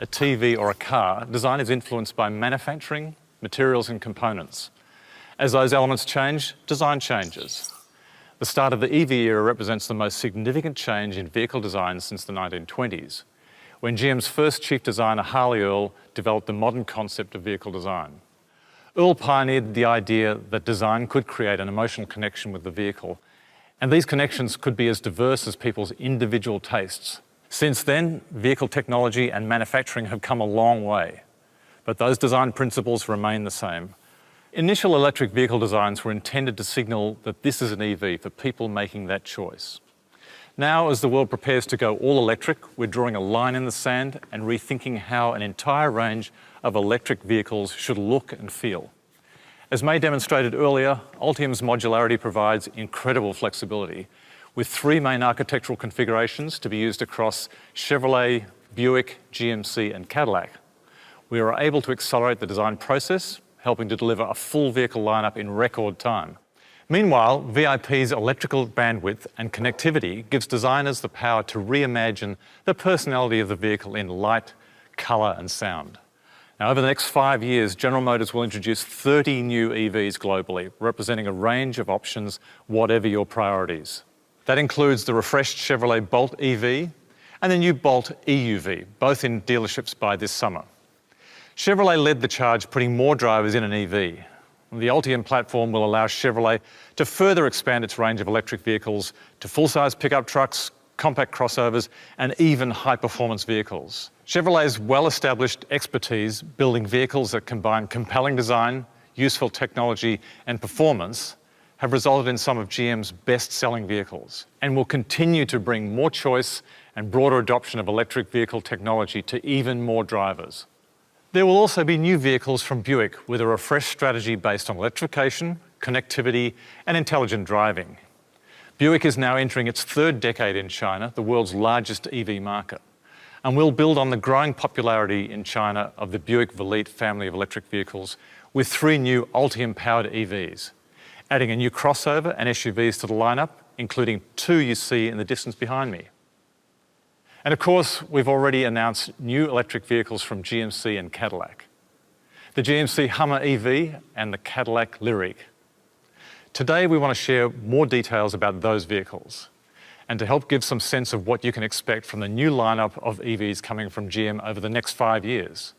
a TV or a car, design is influenced by manufacturing, materials and components. As those elements change, design changes. The start of the EV era represents the most significant change in vehicle design since the 1920s, when GM's first chief designer, Harley Earl, developed the modern concept of vehicle design. Earl pioneered the idea that design could create an emotional connection with the vehicle, and these connections could be as diverse as people's individual tastes. Since then, vehicle technology and manufacturing have come a long way, but those design principles remain the same. Initial electric vehicle designs were intended to signal that this is an EV for people making that choice. Now, as the world prepares to go all electric, we're drawing a line in the sand and rethinking how an entire range of electric vehicles should look and feel. As May demonstrated earlier, Ultium's modularity provides incredible flexibility, with 3 main architectural configurations to be used across Chevrolet, Buick, GMC and Cadillac. We are able to accelerate the design process, helping to deliver a full vehicle lineup in record time. Meanwhile, VIP's electrical bandwidth and connectivity gives designers the power to reimagine the personality of the vehicle in light, colour and sound. Now, over the next 5 years, General Motors will introduce 30 new EVs globally, representing a range of options, whatever your priorities. That includes the refreshed Chevrolet Bolt EV and the new Bolt EUV, both in dealerships by this summer. Chevrolet led the charge, putting more drivers in an EV. The Ultium platform will allow Chevrolet to further expand its range of electric vehicles to full-size pickup trucks, compact crossovers, and even high-performance vehicles. Chevrolet's well-established expertise building vehicles that combine compelling design, useful technology, and performance have resulted in some of GM's best-selling vehicles and will continue to bring more choice and broader adoption of electric vehicle technology to even more drivers. There will also be new vehicles from Buick with a refreshed strategy based on electrification, connectivity, and intelligent driving. Buick is now entering its 3rd decade in China, the world's largest EV market, and will build on the growing popularity in China of the Buick Velite family of electric vehicles with 3 new Ultium-powered EVs, adding a new crossover and SUVs to the lineup, including 2 you see in the distance behind me. And of course, we've already announced new electric vehicles from GMC and Cadillac, the GMC Hummer EV and the Cadillac Lyriq. Today, we want to share more details about those vehicles and to help give some sense of what you can expect from the new lineup of EVs coming from GM over the next 5 years.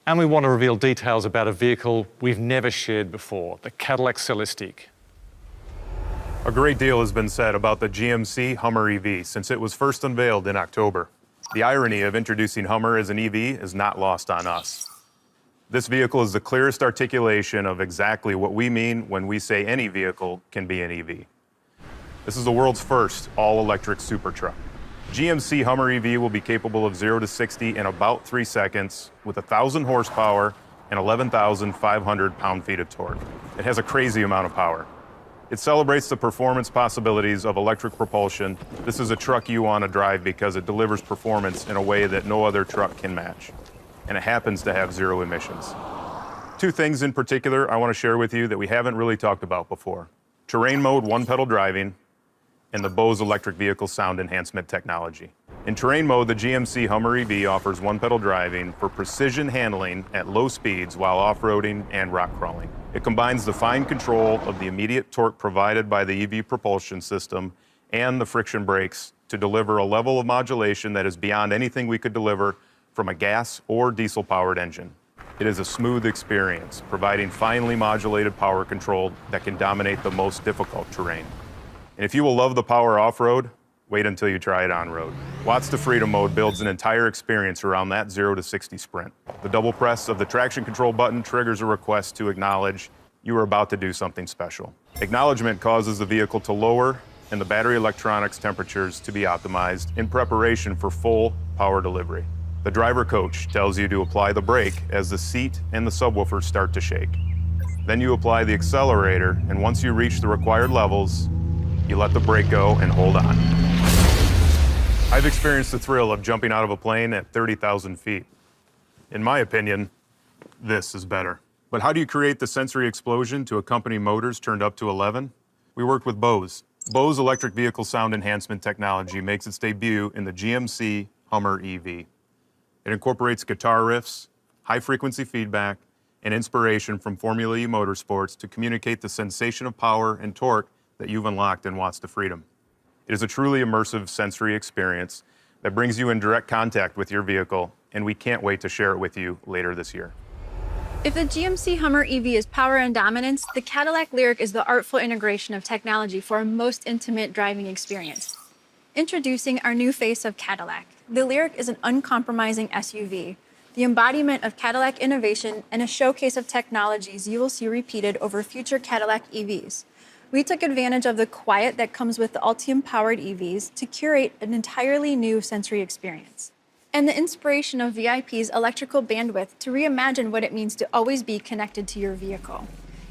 And we want to reveal details about a vehicle we've never shared before, the Cadillac Celestial. A great deal has been said about the GMC Hummer EV since it was first unveiled in October. The irony of introducing Hummer as an EV is not lost on us. This vehicle is the clearest articulation of exactly what we mean when we say any vehicle can be an EV. This is the world's first all-electric super truck. GMC Hummer EV will be capable of 0 to 60 in about 3 seconds with 1,000 horsepower and 11,500 pound-feet of torque. It has a crazy amount of power. It celebrates the performance possibilities of electric propulsion. This is a truck you want to drive because it delivers performance in a way that no other truck can match. And it happens to have 0 emissions. 2 things in particular I want to share with you that we haven't really talked about before. Terrain mode 1-pedal driving and the Bose electric vehicle sound enhancement technology. In terrain mode, the GMC Hummer EV offers 1-pedal driving for precision handling at low speeds while off-roading and rock crawling. It combines the fine control of the immediate torque provided by the EV propulsion system and the friction brakes to deliver a level of modulation that is beyond anything we could deliver from a gas or diesel-powered engine. It is a smooth experience, providing finely modulated power control that can dominate the most difficult terrain. And if you will love the power off-road, wait until you try it on-road. Watts to Freedom mode builds an entire experience around that 0 to 60 sprint. The double press of the traction control button triggers a request to acknowledge you are about to do something special. Acknowledgement causes the vehicle to lower and the battery electronics temperatures to be optimized in preparation for full power delivery. The driver coach tells you to apply the brake as the seat and the subwoofer start to shake. Then you apply the accelerator, and once you reach the required levels, you let the brake go and hold on. I've experienced the thrill of jumping out of a plane at 30,000 feet. In my opinion, this is better. But how do you create the sensory explosion to accompany motors turned up to 11? We worked with Bose. Bose electric vehicle sound enhancement technology makes its debut in the GMC Hummer EV. It incorporates guitar riffs, high-frequency feedback, and inspiration from Formula E motorsports to communicate the sensation of power and torque that you've unlocked in Watts to Freedom. It is a truly immersive sensory experience that brings you in direct contact with your vehicle, and we can't wait to share it with you later this year. If the GMC Hummer EV is power and dominance, the Cadillac Lyriq is the artful integration of technology for a most intimate driving experience. Introducing our new face of Cadillac. The Lyriq is an uncompromising SUV, the embodiment of Cadillac innovation and a showcase of technologies you will see repeated over future Cadillac EVs. We took advantage of the quiet that comes with the Ultium-powered EVs to curate an entirely new sensory experience, and the inspiration of VIP's electrical bandwidth to reimagine what it means to always be connected to your vehicle.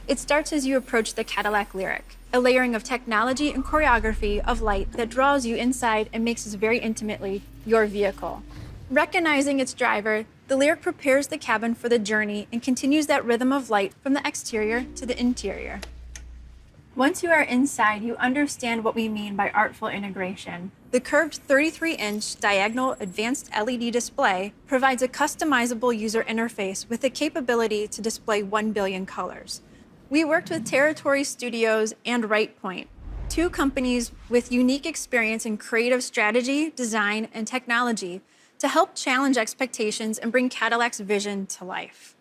It starts as you approach the Cadillac Lyriq, a layering of technology and choreography of light that draws you inside and makes us very intimately your vehicle. Recognizing its driver, the Lyriq prepares the cabin for the journey and continues that rhythm of light from the exterior to the interior. Once you are inside, you understand what we mean by artful integration. The curved 33-inch diagonal advanced LED display provides a customizable user interface with the capability to display 1 billion colors. We worked with Territory Studios and RightPoint, two companies with unique experience in creative strategy, design, and technology to help challenge expectations and bring Cadillac's vision to life.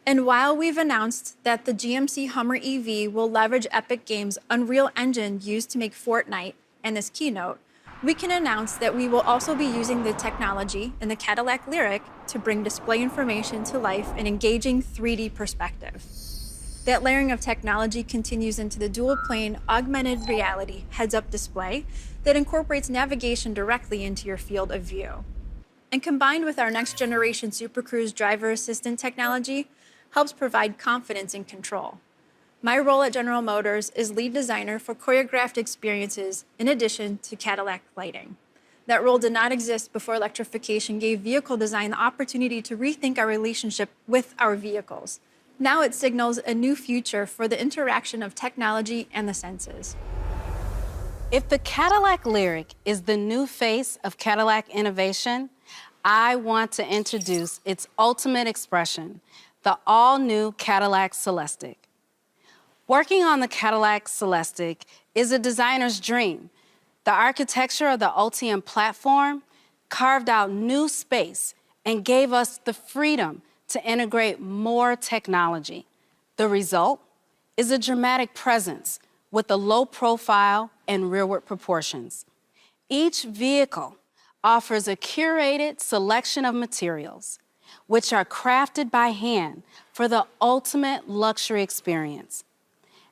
And while we've announced that the GMC Hummer EV will leverage Epic Games' Unreal Engine used to make Fortnite and this keynote, we can announce that we will also be using the technology in the Cadillac Lyriq to bring display information to life in engaging 3D perspective. That layering of technology continues into the dual-plane augmented reality heads-up display that incorporates navigation directly into your field of view. And combined with our next-generation Super Cruise driver assistant technology, helps provide confidence and control. My role at General Motors is lead designer for choreographed experiences in addition to Cadillac lighting. That role did not exist before electrification gave vehicle design the opportunity to rethink our relationship with our vehicles. Now it signals a new future for the interaction of technology and the senses. If the Cadillac Lyriq is the new face of Cadillac innovation, I want to introduce its ultimate expression, the all-new Cadillac Celestial. Working on the Cadillac Celestial is a designer's dream. The architecture of the Ultium platform carved out new space and gave us the freedom to integrate more technology. The result is a dramatic presence with a low profile and rearward proportions. Each vehicle offers a curated selection of materials, which are crafted by hand for the ultimate luxury experience.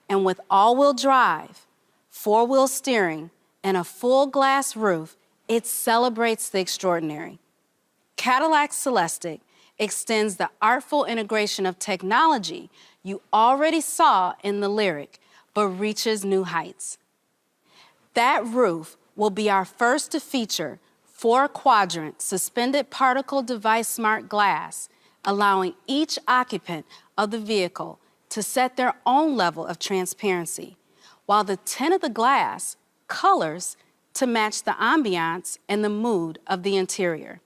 And with all-wheel drive, four-wheel steering, and a full glass roof, it celebrates the extraordinary. Cadillac Celestial extends the artful integration of technology you already saw in the Lyriq, but reaches new heights. That roof will be our first to feature 4-quadrant suspended particle device smart glass, allowing each occupant of the vehicle to set their own level of transparency, while the tint of the glass colors to match the ambiance and the mood of the interior.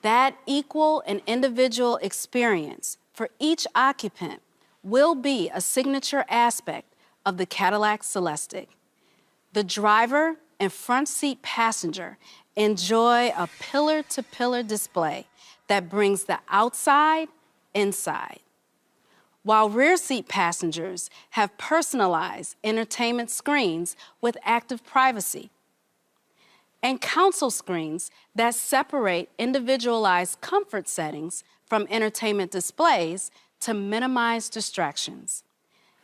That equal and individual experience for each occupant will be a signature aspect of the Cadillac Celestial. The driver and front seat passenger enjoy a pillar-to-pillar display that brings the outside inside, while rear seat passengers have personalized entertainment screens with active privacy and console screens that separate individualized comfort settings from entertainment displays to minimize distractions.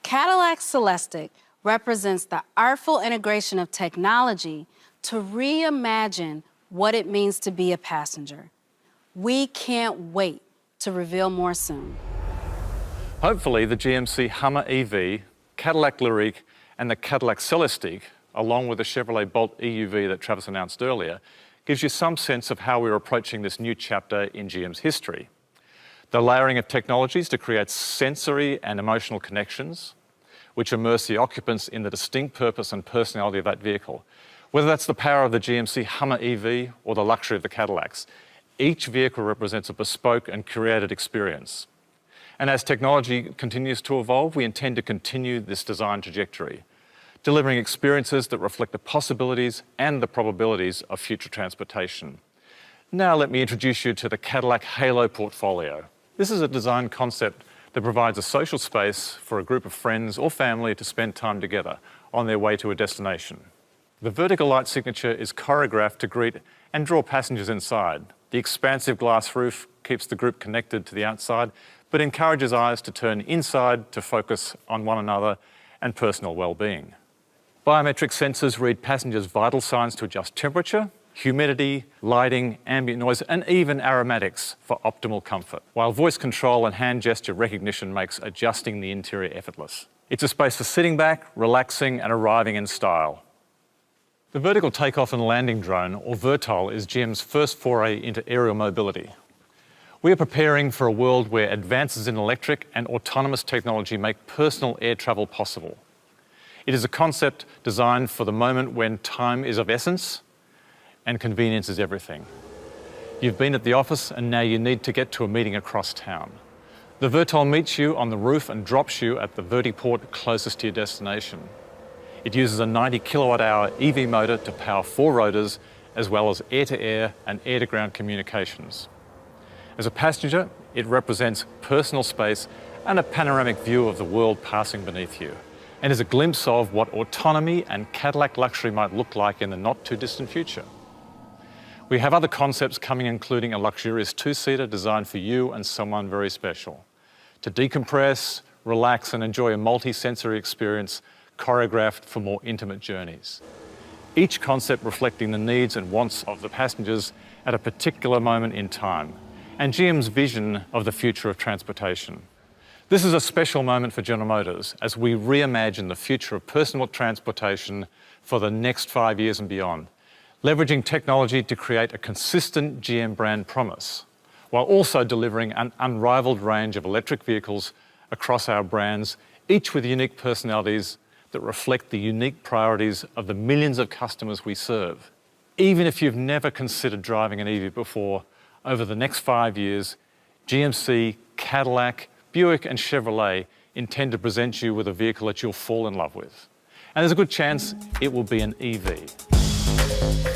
Cadillac Celestial represents the artful integration of technology to reimagine what it means to be a passenger. We can't wait to reveal more soon. Hopefully, the GMC Hummer EV, Cadillac Lyriq, and the Cadillac Celestial, along with the Chevrolet Bolt EUV that Travis announced earlier, gives you some sense of how we're approaching this new chapter in GM's history. The layering of technologies to create sensory and emotional connections, which immerse the occupants in the distinct purpose and personality of that vehicle. Whether that's the power of the GMC Hummer EV or the luxury of the Cadillacs, Each vehicle represents a bespoke and curated experience. And as technology continues to evolve, we intend to continue this design trajectory, delivering experiences that reflect the possibilities and the probabilities of future transportation. Now let me introduce you to the Cadillac Halo portfolio. This is a design concept that provides a social space for a group of friends or family to spend time together on their way to a destination. The vertical light signature is choreographed to greet and draw passengers inside. The expansive glass roof keeps the group connected to the outside, but encourages eyes to turn inside to focus on one another and personal well-being. Biometric sensors read passengers' vital signs to adjust temperature, humidity, lighting, ambient noise, and even aromatics for optimal comfort, while voice control and hand gesture recognition makes adjusting the interior effortless. It's a space for sitting back, relaxing, and arriving in style. The vertical takeoff and landing drone, or VTOL, is GM's first foray into aerial mobility. We are preparing for a world where advances in electric and autonomous technology make personal air travel possible. It is a concept designed for the moment when time is of essence and convenience is everything. You've been at the office and now you need to get to a meeting across town. The VTOL meets you on the roof and drops you at the vertiport closest to your destination. It uses a 90 kilowatt-hour EV motor to power 4 rotors, as well as air-to-air and air-to-ground communications. As a passenger, it represents personal space and a panoramic view of the world passing beneath you, and is a glimpse of what autonomy and Cadillac luxury might look like in the not-too-distant future. We have other concepts coming, including a luxurious 2-seater designed for you and someone very special, to decompress, relax, and enjoy a multi-sensory experience choreographed for more intimate journeys. Each concept reflecting the needs and wants of the passengers at a particular moment in time, and GM's vision of the future of transportation. This is a special moment for General Motors as we reimagine the future of personal transportation for the next 5 years and beyond, leveraging technology to create a consistent GM brand promise, while also delivering an unrivaled range of electric vehicles across our brands, each with unique personalities that reflect the unique priorities of the millions of customers we serve. Even if you've never considered driving an EV before, over the next 5 years, GMC, Cadillac, Buick and Chevrolet intend to present you with a vehicle that you'll fall in love with. And there's a good chance it will be an EV.